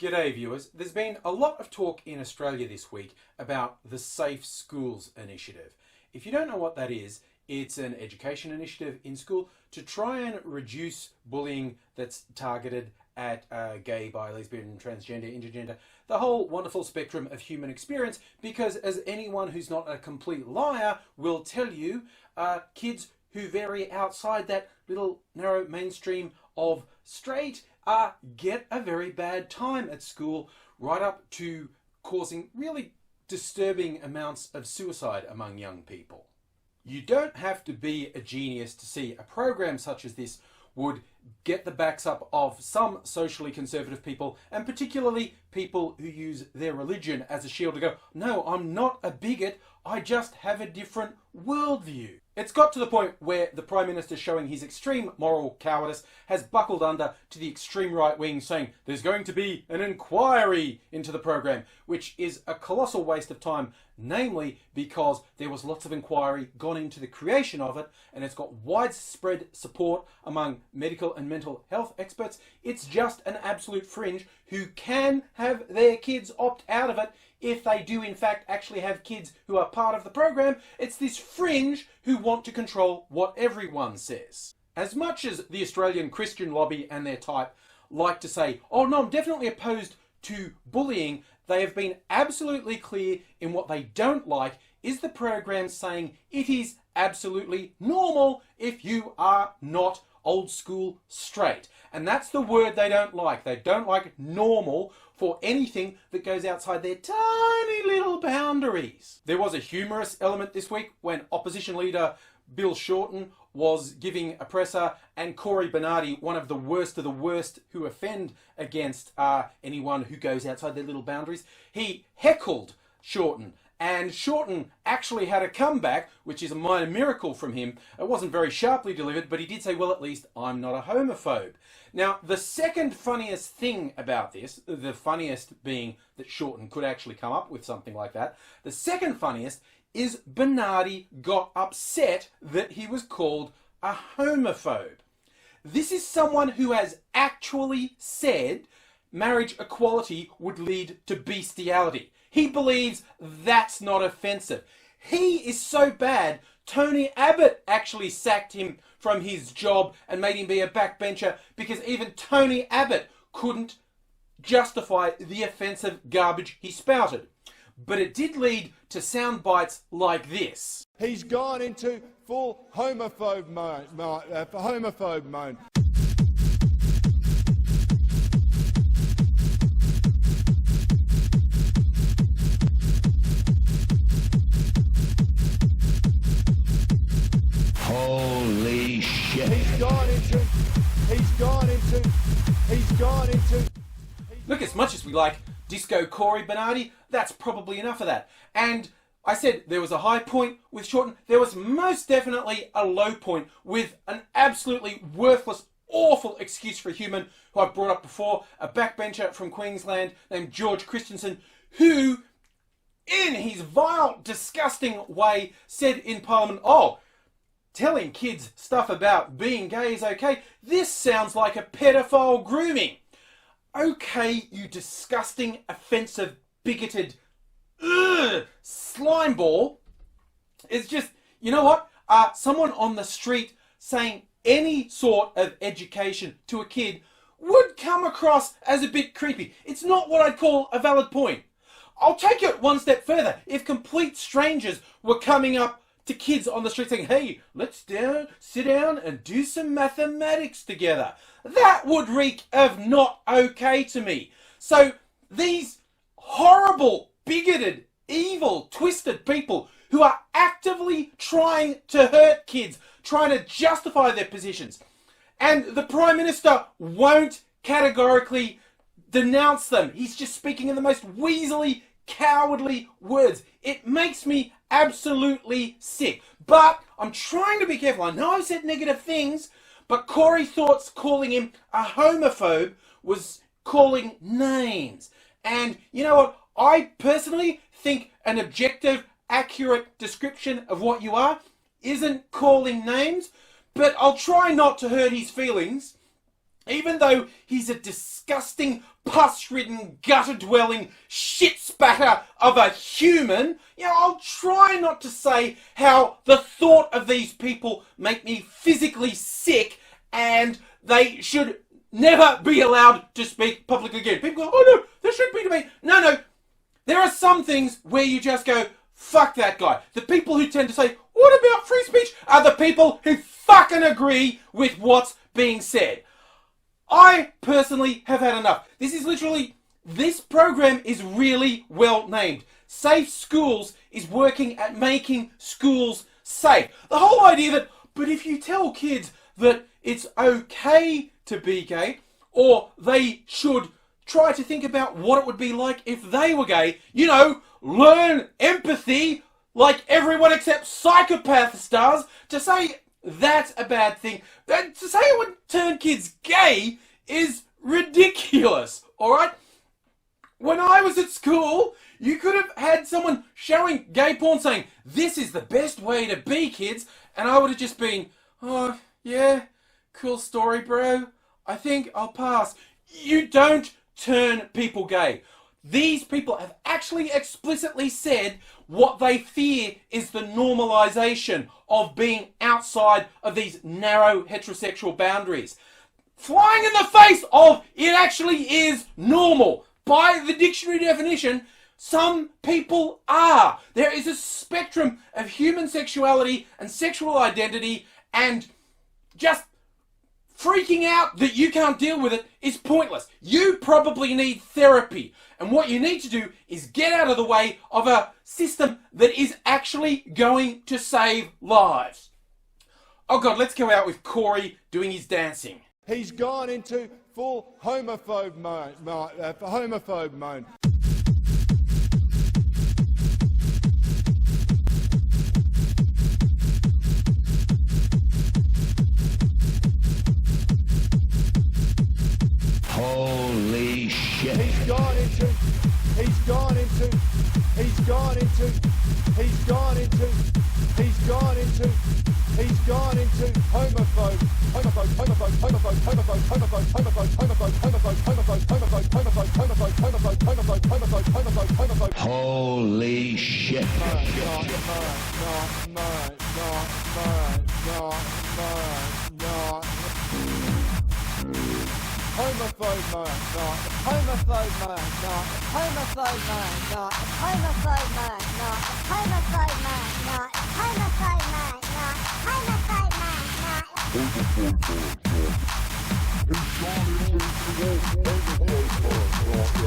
G'day viewers. There's been a lot of talk in Australia this week about the Safe Schools initiative. If you don't know what that is, it's an education initiative in school to try and reduce bullying that's targeted at gay, bi, lesbian, transgender, intergender, the whole wonderful spectrum of human experience, because as anyone who's not a complete liar will tell you, kids who vary outside that little narrow mainstream of straight get a very bad time at school, right up to causing really disturbing amounts of suicide among young people. You don't have to be a genius to see a program such as this would get the backs up of some socially conservative people, and particularly people who use their religion as a shield to go, no, I'm not a bigot, I just have a different worldview. It's got to the point where the Prime Minister, showing his extreme moral cowardice, has buckled under to the extreme right wing, saying there's going to be an inquiry into the program, which is a colossal waste of time, namely because there was lots of inquiry gone into the creation of it, and it's got widespread support among medical and mental health experts. It's just an absolute fringe who can have their kids opt out of it if they do in fact actually have kids who are part of the program. It's this fringe who want to control what everyone says. As much as the Australian Christian lobby and their type like to say, oh no, I'm definitely opposed to bullying, they have been absolutely clear in what they don't like is the program saying it is absolutely normal if you are not old school straight. And that's the word they don't like. They don't like normal for anything that goes outside their tiny little boundaries. There was a humorous element this week when opposition leader Bill Shorten was giving a presser, and Cory Bernardi, one of the worst who offend against anyone who goes outside their little boundaries, he heckled Shorten. And Shorten actually had a comeback, which is a minor miracle from him. It wasn't very sharply delivered, but he did say, well, at least I'm not a homophobe. Now, the second funniest thing about this, the funniest being that Shorten could actually come up with something like that, the second funniest is Bernardi got upset that he was called a homophobe. This is someone who has actually said marriage equality would lead to bestiality. He believes that's not offensive. He is so bad, Tony Abbott actually sacked him from his job and made him be a backbencher because even Tony Abbott couldn't justify the offensive garbage he spouted. But it did lead to sound bites like this. He's gone into full homophobe mode. Holy shit. He's gone into. Look, as much as we like Disco Cory Bernardi, that's probably enough of that. And I said there was a high point with Shorten. There was most definitely a low point with an absolutely worthless, awful excuse for a human who I've brought up before, a backbencher from Queensland named George Christensen, who, in his vile, disgusting way, said in Parliament, oh, telling kids stuff about being gay is okay. This sounds like a pedophile grooming. Okay, you disgusting, offensive, bigoted slime ball. It's just, you know what? Someone on the street saying any sort of education to a kid would come across as a bit creepy. It's not what I'd call a valid point. I'll take it one step further. If complete strangers were coming up to kids on the street saying, hey, let's sit down and do some mathematics together, that would reek of not okay to me. So these horrible, bigoted, evil, twisted people who are actively trying to hurt kids, trying to justify their positions, and the Prime Minister won't categorically denounce them. He's just speaking in the most weaselly, cowardly words. It makes me absolutely sick. But I'm trying to be careful. I know I've said negative things, but Cory thought calling him a homophobe was calling names. And you know what? I personally think an objective, accurate description of what you are isn't calling names, but I'll try not to hurt his feelings, even though he's a disgusting, pus-ridden, gutter-dwelling shit spatter of a human, I'll try not to say how the thought of these people make me physically sick and they should never be allowed to speak publicly again. People go, oh no, there should be debate. No. There are some things where you just go, fuck that guy. The people who tend to say, what about free speech, are the people who fucking agree with what's being said. I personally have had enough. This program is really well named. Safe Schools is working at making schools safe. The whole idea that, but if you tell kids that it's okay to be gay, or they should try to think about what it would be like if they were gay, learn empathy like everyone except psychopaths does, to say that's a bad thing. To say it would turn kids gay is ridiculous, alright? When I was at school, you could have had someone showing gay porn saying, this is the best way to be, kids, and I would have just been, oh, yeah, cool story, bro. I think I'll pass. You don't turn people gay. These people have actually explicitly said what they fear is the normalization of being outside of these narrow heterosexual boundaries. Flying in the face of it actually is normal. By the dictionary definition, some people are. There is a spectrum of human sexuality and sexual identity, and just freaking out that you can't deal with it is pointless. You probably need therapy. And what you need to do is get out of the way of a system that is actually going to save lives. Oh God, let's go out with Cory doing his dancing. He's gone into full homophobe mode. Holy shit. He's gone into homophobe. Holy shit. Homophobe.